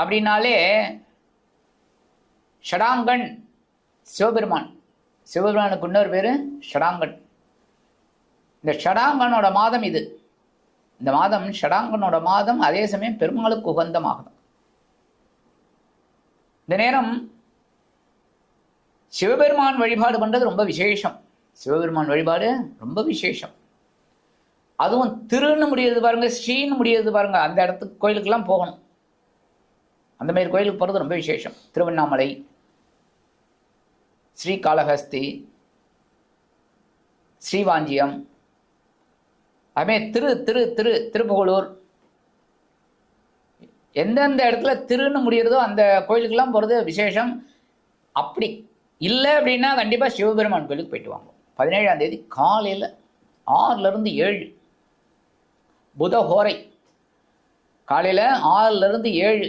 அப்படின்னாலே ஷடாங்கன் சிவபெருமான். சிவபெருமானுக்கு இன்னொரு பேரு ஷடாங்கன். இந்த ஷடாங்கனோட மாதம் இது. இந்த மாதம் ஷடாங்கனோட மாதம். அதே சமயம் பெருமாளுக்கு உகந்த மாதம். இந்த நேரம் சிவபெருமான் வழிபாடு பண்றது ரொம்ப விசேஷம். சிவபெருமான் வழிபாடு ரொம்ப விசேஷம். அதுவும் திருன்னு முடியாது பாருங்க, ஸ்ரீன்னு முடியாது பாருங்க, அந்த இடத்துக்கு கோயிலுக்கெல்லாம் போகணும். அந்த மாதிரி கோயிலுக்கு போகிறது ரொம்ப விசேஷம். திருவண்ணாமலை, ஸ்ரீகாளஹஸ்தி, ஸ்ரீவாஞ்சியம், அதுமாதிரி திருப்புகலூர், எந்தெந்த இடத்துல திருன்னு முடியறதோ அந்த கோயிலுக்கெல்லாம் போகிறது விசேஷம். அப்படி இல்லை அப்படின்னா கண்டிப்பாக சிவபெருமான் கோயிலுக்கு போயிட்டு வாங்க. 17ஆம் தேதி காலையில் 6லிருந்து 7 புதஹோரை, காலையில் 6லிருந்து 7